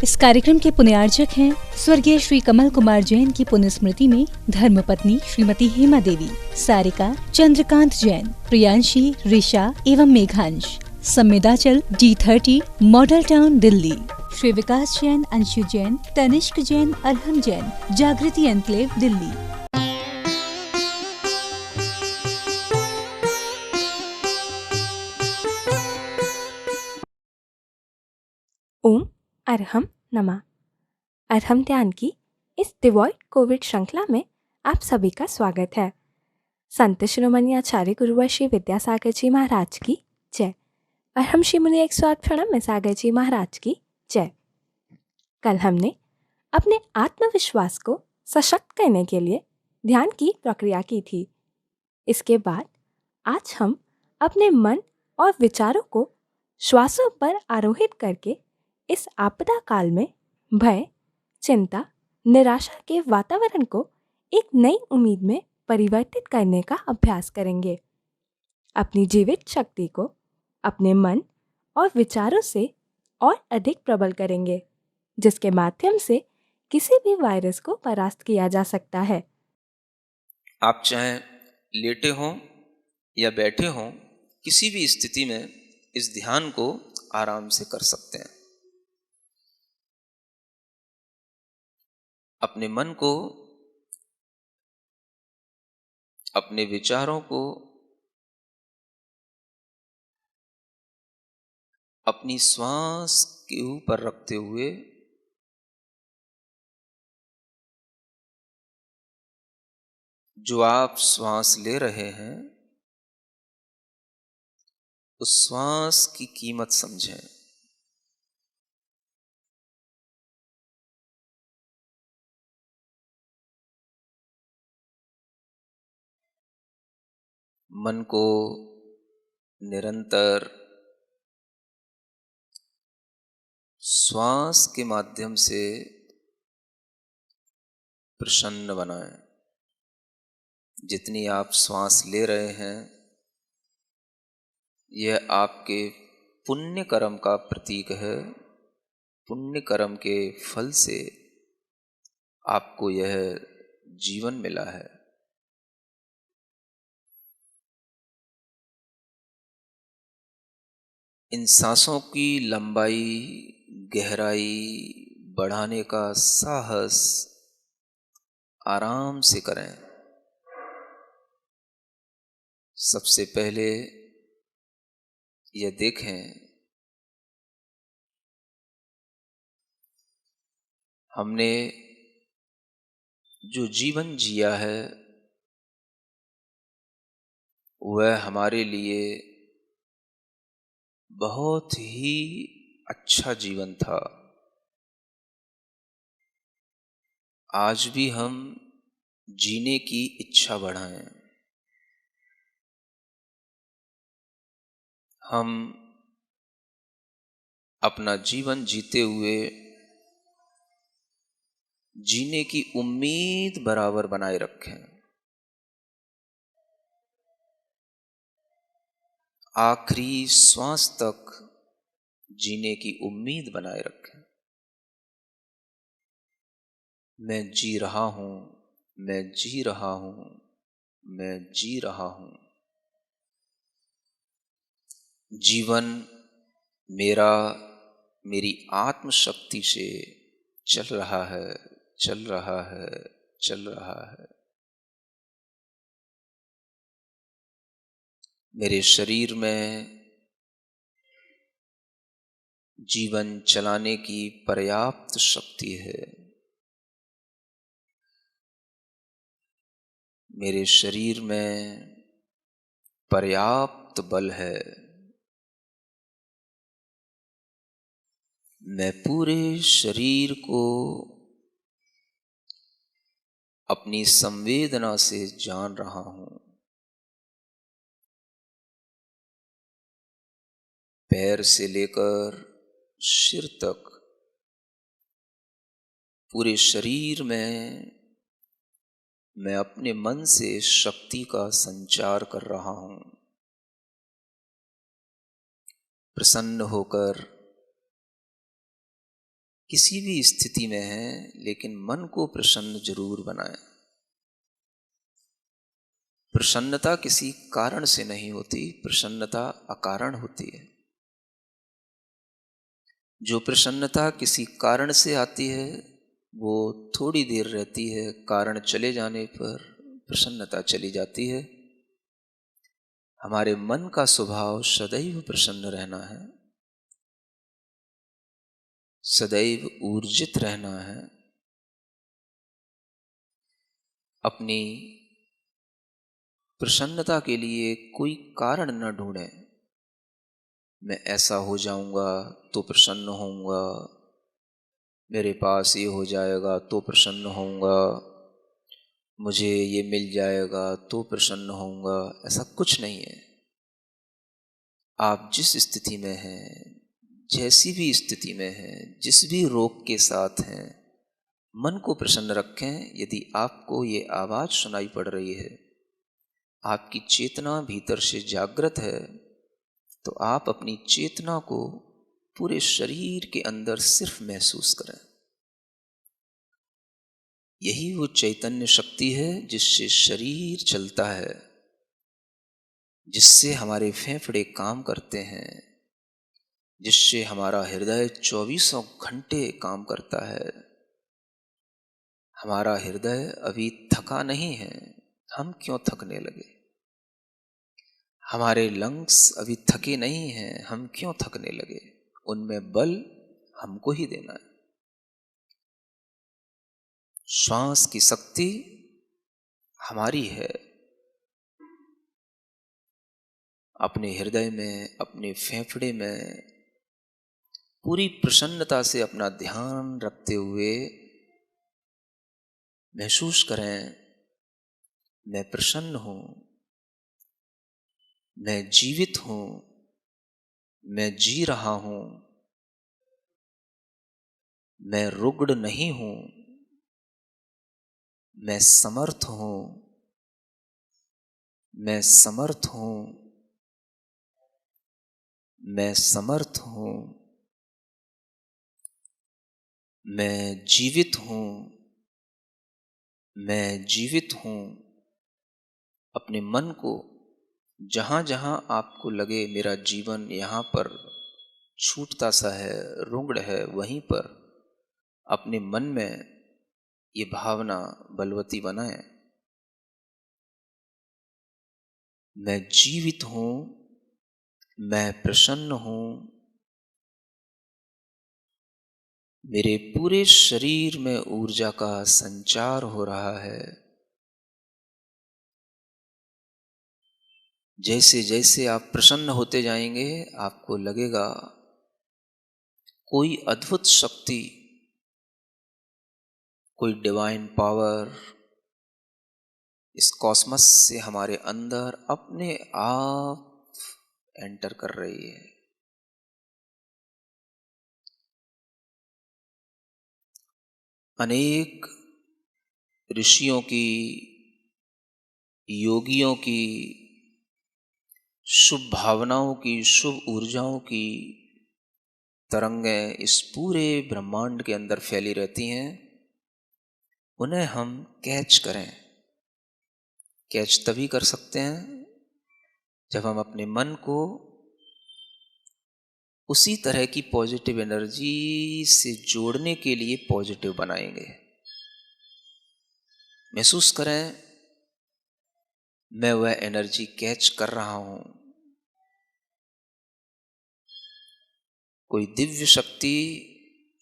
इस कार्यक्रम के पुण्यार्चक हैं स्वर्गीय श्री कमल कुमार जैन की पुण्य स्मृति में धर्मपत्नी श्रीमती हेमा देवी, सारिका चंद्रकांत जैन, प्रियांशी, ऋषा एवं Meghansh. Samvedachal D30 Model Town Delhi. Shri Vikas Jain, Anshu Jain, Tanishk Jain, Arham Jain, Jagriti Enclave Delhi. ओम अरहम नमः। अरहम ध्यान की इस डिवॉइड कोविड श्रृंखला में आप सभी का स्वागत है। संत शिरोमणि आचार्य गुरुवर श्री विद्यासागर जी महाराज की जय। अरहम श्री मुनि 108 प्रणम में सागर जी महाराज की जय। कल हमने अपने आत्मविश्वास को सशक्त करने के लिए ध्यान की प्रक्रिया की थी। इसके बाद आज हम अपने मन और विचारों को श्वासों पर आरोहित करके इस आपदा काल में भय, चिंता, निराशा के वातावरण को एक नई उम्मीद में परिवर्तित करने का अभ्यास करेंगे। अपनी जीवित शक्ति को अपने मन और विचारों से और अधिक प्रबल करेंगे, जिसके माध्यम से किसी भी वायरस को परास्त किया जा सकता है। आप चाहे लेटे हों या बैठे हों, किसी भी स्थिति में इस ध्यान को आराम से कर सकते हैं। अपने मन को, अपने विचारों को अपनी श्वास के ऊपर रखते हुए जो आप श्वास ले रहे हैं उस श्वास की कीमत समझें। मन को निरंतर श्वास के माध्यम से प्रसन्न बनाएं। जितनी आप श्वास ले रहे हैं यह आपके पुण्य कर्म का प्रतीक है। पुण्य कर्म के फल से आपको यह जीवन मिला है। इन सांसों की लंबाई, गहराई बढ़ाने का साहस आराम से करें। सबसे पहले यह देखें हमने जो जीवन जिया है वह हमारे लिए बहुत ही अच्छा जीवन था। आज भी हम जीने की इच्छा बढ़ाएं। हम अपना जीवन जीते हुए जीने की उम्मीद बराबर बनाए रखें। आखिरी श्वास तक जीने की उम्मीद बनाए रखें। मैं जी रहा हूं, मैं जी रहा हूं, मैं जी रहा हूं। जीवन मेरा मेरी आत्मशक्ति से चल रहा है, चल रहा है, चल रहा है। मेरे शरीर में जीवन चलाने की पर्याप्त शक्ति है। मेरे शरीर में पर्याप्त बल है। मैं पूरे शरीर को अपनी संवेदना से जान रहा हूं। पैर से लेकर सिर तक पूरे शरीर में मैं अपने मन से शक्ति का संचार कर रहा हूं। प्रसन्न होकर किसी भी स्थिति में हैं, लेकिन मन को प्रसन्न जरूर बनाएं। प्रसन्नता किसी कारण से नहीं होती, प्रसन्नता अकारण होती है। जो प्रसन्नता किसी कारण से आती है वो थोड़ी देर रहती है, कारण चले जाने पर प्रसन्नता चली जाती है। हमारे मन का स्वभाव सदैव प्रसन्न रहना है, सदैव ऊर्जित रहना है। अपनी प्रसन्नता के लिए कोई कारण न ढूंढें। मैं ऐसा हो जाऊंगा तो प्रसन्न होऊंगा, मेरे पास ये हो जाएगा तो प्रसन्न होऊंगा, मुझे ये मिल जाएगा तो प्रसन्न होऊंगा। ऐसा कुछ नहीं है। आप जिस स्थिति में हैं, जैसी भी स्थिति में हैं, जिस भी रोग के साथ हैं, मन को प्रसन्न रखें। यदि आपको ये आवाज़ सुनाई पड़ रही है, आपकी चेतना भीतर से जागृत है, तो आप अपनी चेतना को पूरे शरीर के अंदर सिर्फ महसूस करें। यही वो चैतन्य शक्ति है जिससे शरीर चलता है, जिससे हमारे फेफड़े काम करते हैं, जिससे हमारा हृदय 24 घंटे काम करता है। हमारा हृदय अभी थका नहीं है, हम क्यों थकने लगे? हमारे लंग्स अभी थके नहीं हैं, हम क्यों थकने लगे? उनमें बल हमको ही देना है। श्वास की शक्ति हमारी है। अपने हृदय में, अपने फेफड़े में पूरी प्रसन्नता से अपना ध्यान रखते हुए महसूस करें, मैं प्रसन्न हूं, मैं जीवित हूं, मैं जी रहा हूं, मैं रुग्ण नहीं हूं, मैं समर्थ हूं, मैं समर्थ हूं, मैं समर्थ हूं, मैं जीवित हूं, मैं जीवित हूं। अपने मन को जहां जहां आपको लगे मेरा जीवन यहाँ पर छूटता सा है, रुग्ण है, वहीं पर अपने मन में ये भावना बलवती बनाएं, मैं जीवित हूं, मैं प्रसन्न हूं, मेरे पूरे शरीर में ऊर्जा का संचार हो रहा है। जैसे जैसे आप प्रसन्न होते जाएंगे, आपको लगेगा कोई अद्भुत शक्ति, कोई डिवाइन पावर इस कॉस्मस से हमारे अंदर अपने आप एंटर कर रही है। अनेक ऋषियों की, योगियों की, शुभ भावनाओं की, शुभ ऊर्जाओं की तरंगें इस पूरे ब्रह्मांड के अंदर फैली रहती हैं। उन्हें हम कैच करें। कैच तभी कर सकते हैं जब हम अपने मन को उसी तरह की पॉजिटिव एनर्जी से जोड़ने के लिए पॉजिटिव बनाएंगे। महसूस करें, मैं वह एनर्जी कैच कर रहा हूं। कोई दिव्य शक्ति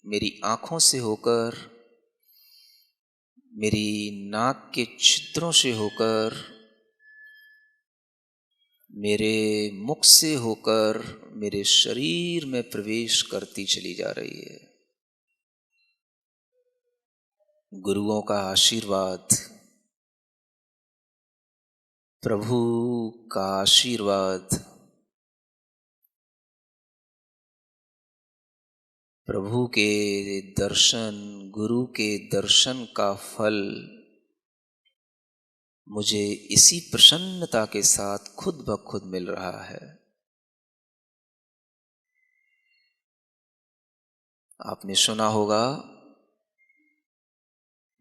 मेरी आंखों से होकर, मेरी नाक के छिद्रों से होकर, मेरे मुख से होकर मेरे शरीर में प्रवेश करती चली जा रही है। गुरुओं का आशीर्वाद, प्रभु का आशीर्वाद, प्रभु के दर्शन, गुरु के दर्शन का फल मुझे इसी प्रसन्नता के साथ खुद ब खुद मिल रहा है। आपने सुना होगा,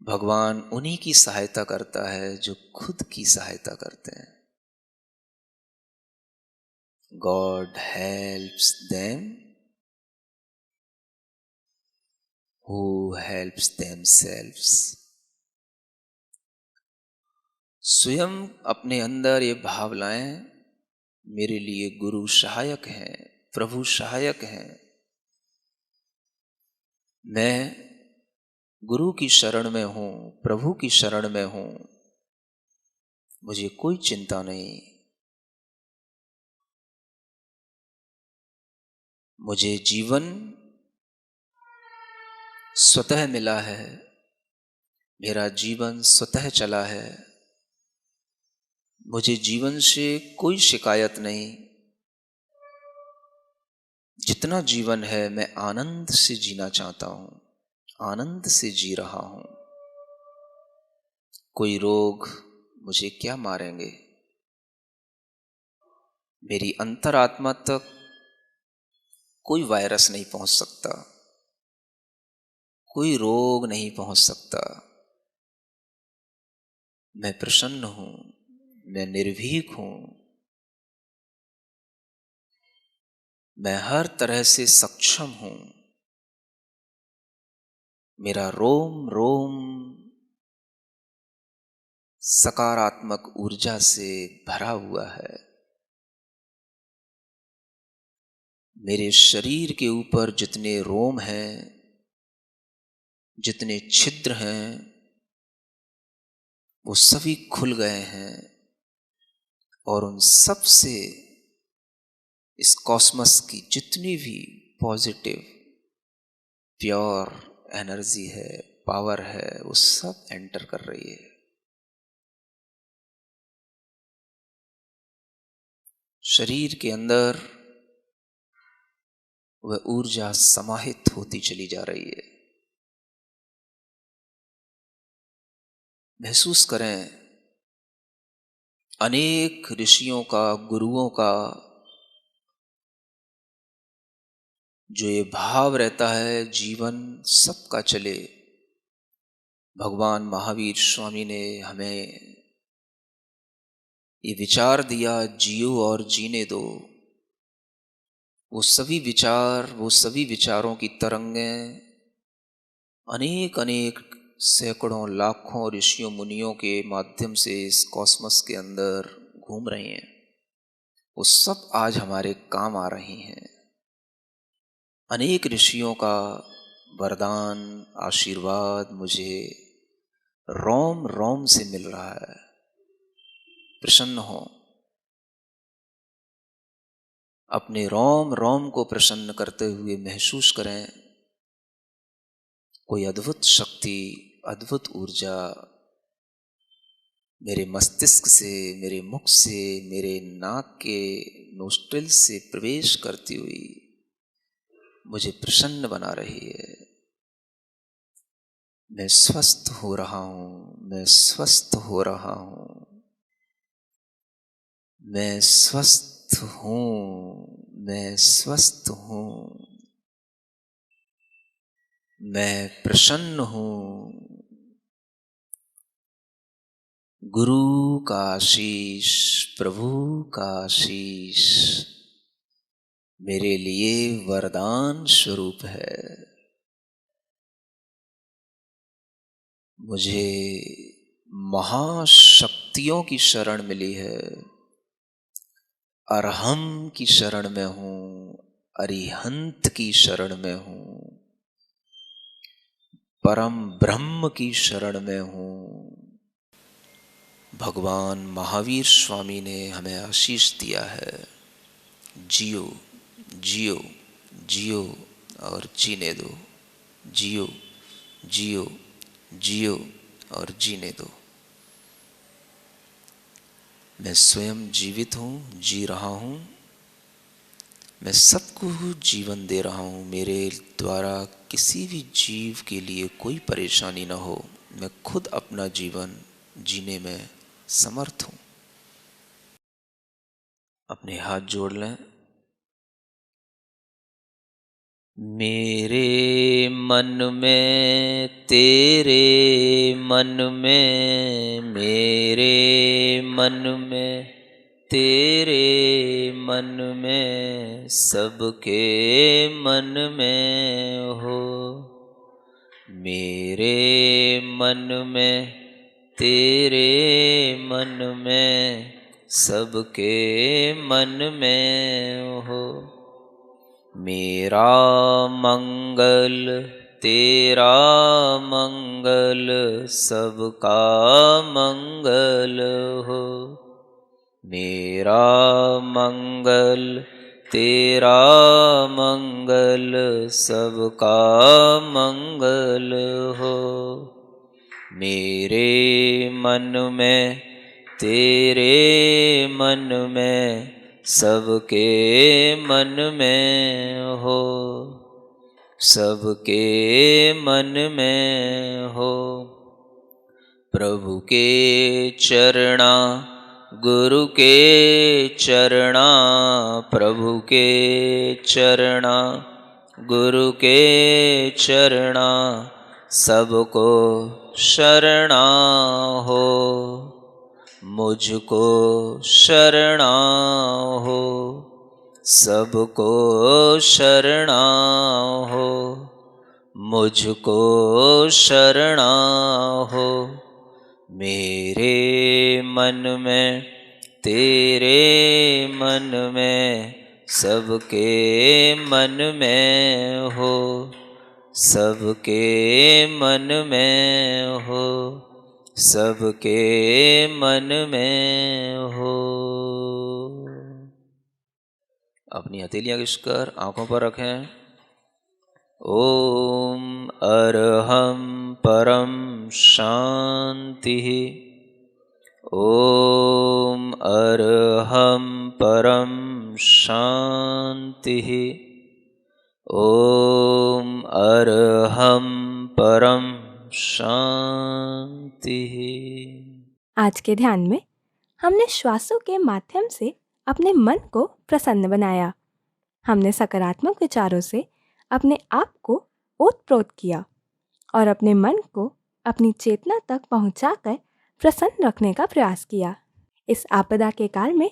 भगवान उन्हीं की सहायता करता है जो खुद की सहायता करते हैं। God helps them who helps themselves। स्वयं अपने अंदर ये भाव लाएं, मेरे लिए गुरु सहायक हैं, प्रभु सहायक हैं। मैं गुरु की शरण में हूं, प्रभु की शरण में हूं, मुझे कोई चिंता नहीं। मुझे जीवन स्वतः मिला है, मेरा जीवन स्वतः चला है, मुझे जीवन से कोई शिकायत नहीं। जितना जीवन है मैं आनंद से जीना चाहता हूं, आनंद से जी रहा हूं। कोई रोग मुझे क्या मारेंगे? मेरी अंतरात्मा तक कोई वायरस नहीं पहुंच सकता, कोई रोग नहीं पहुंच सकता। मैं प्रसन्न हूं, मैं निर्भीक हूं, मैं हर तरह से सक्षम हूं। मेरा रोम रोम सकारात्मक ऊर्जा से भरा हुआ है। मेरे शरीर के ऊपर जितने रोम हैं, जितने छिद्र हैं, वो सभी खुल गए हैं और उन सब से इस कॉस्मस की जितनी भी पॉजिटिव प्योर एनर्जी है, पावर है, वो सब एंटर कर रही है। शरीर के अंदर वह ऊर्जा समाहित होती चली जा रही है। महसूस करें, अनेक ऋषियों का, गुरुओं का जो ये भाव रहता है जीवन सबका चले। भगवान महावीर स्वामी ने हमें ये विचार दिया, जियो और जीने दो। वो सभी विचार, वो सभी विचारों की तरंगें अनेक अनेक सैकड़ों लाखों ऋषियों मुनियों के माध्यम से इस कॉस्मस के अंदर घूम रही हैं। वो सब आज हमारे काम आ रही हैं। अनेक ऋषियों का वरदान, आशीर्वाद मुझे रोम रोम से मिल रहा है। प्रसन्न हो, अपने रोम रोम को प्रसन्न करते हुए महसूस करें, कोई अद्भुत शक्ति, अद्भुत ऊर्जा मेरे मस्तिष्क से, मेरे मुख से, मेरे नाक के नोस्ट्रिल से प्रवेश करती हुई मुझे प्रसन्न बना रही है। मैं स्वस्थ हो रहा हूं, मैं स्वस्थ हो रहा हूं, मैं स्वस्थ हूं, मैं स्वस्थ हूं, मैं प्रसन्न हूं। गुरु का आशीष, प्रभु का आशीष मेरे लिए वरदान स्वरूप है। मुझे महाशक्तियों की शरण मिली है। अरहम की शरण में हूं, अरिहंत की शरण में हूं, परम ब्रह्म की शरण में हूं। भगवान महावीर स्वामी ने हमें आशीष दिया है, जियो, जियो, जियो और जीने दो, जियो, जियो, जियो और जीने दो। मैं स्वयं जीवित हूँ, जी रहा हूँ, मैं सबको जीवन दे रहा हूँ। मेरे द्वारा किसी भी जीव के लिए कोई परेशानी न हो। मैं खुद अपना जीवन जीने में समर्थ हूँ। अपने हाथ जोड़ लें, मेरे मन में तेरे मन में, मेरे मन में तेरे मन में, सबके मन में हो। मेरे मन में तेरे मन में, सबके मन में हो। मेरा मंगल तेरा मंगल, सबका मंगल हो। मेरा मंगल तेरा मंगल, सबका मंगल हो। मेरे मन में तेरे मन में, सबके मन में हो। सबके मन में हो। प्रभु के चरणा गुरु के चरणा, प्रभु के चरणा गुरु के चरणा, सबको शरणा हो। मुझको शरणा हो, सबको शरणा हो। मुझको शरणा हो। मेरे मन में तेरे मन में, सबके मन में हो। सबके मन में हो। सबके मन में हो। अपनी हथेलियां घिसकर आंखों पर रखें। ओम अरहम परम शांति। ओम अरहम परम शांति। ओम अरहम परम शांति। आज के ध्यान में हमने श्वासों के माध्यम से अपने मन को प्रसन्न बनाया। हमने सकारात्मक विचारों से अपने आप को ओतप्रोत किया और अपने मन को अपनी चेतना तक पहुंचाकर प्रसन्न रखने का प्रयास किया। इस आपदा के काल में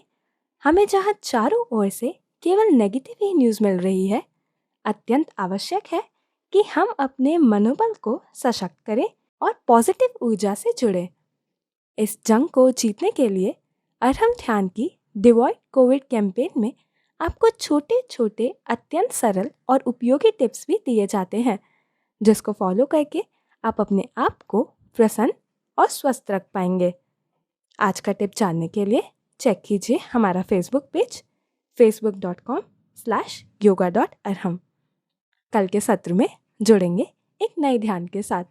हमें जहां चारों ओर से केवल नेगेटिव ही न्यूज़ मिल रही है, अत्यंत आवश्यक है कि हम अपने मनोबल को सशक्त करें और पॉजिटिव ऊर्जा से जुड़ें। इस जंग को जीतने के लिए अरहम ध्यान की डिवॉइड कोविड कैंपेन में आपको छोटे छोटे अत्यंत सरल और उपयोगी टिप्स भी दिए जाते हैं, जिसको फॉलो करके आप अपने आप को प्रसन्न और स्वस्थ रख पाएंगे। आज का टिप जानने के लिए चेक कीजिए हमारा फेसबुक पेज facebook.com/yoga.arham। कल के सत्र में जुड़ेंगे एक नए ध्यान के साथ।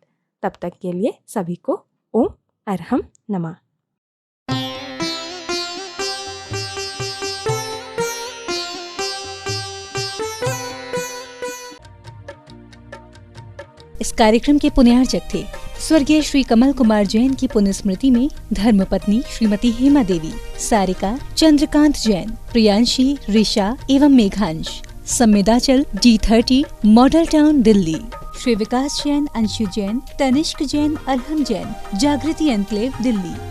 तब तक के लिए सभी को ओम अरहम नमः। इस कार्यक्रम के पुण्यार्चक थे स्वर्गीय श्री कमल कुमार जैन की पुण्य स्मृति में धर्मपत्नी श्रीमती हेमा देवी, सारिका, चंद्रकांत जैन, प्रियांशी, ऋषा एवं Meghansh. Samvedachal D30 Model Town Delhi. Shri Vikas Jain, Anshu Jain, Tanishk Jain, Arham Jain, Jagriti Enclave Delhi.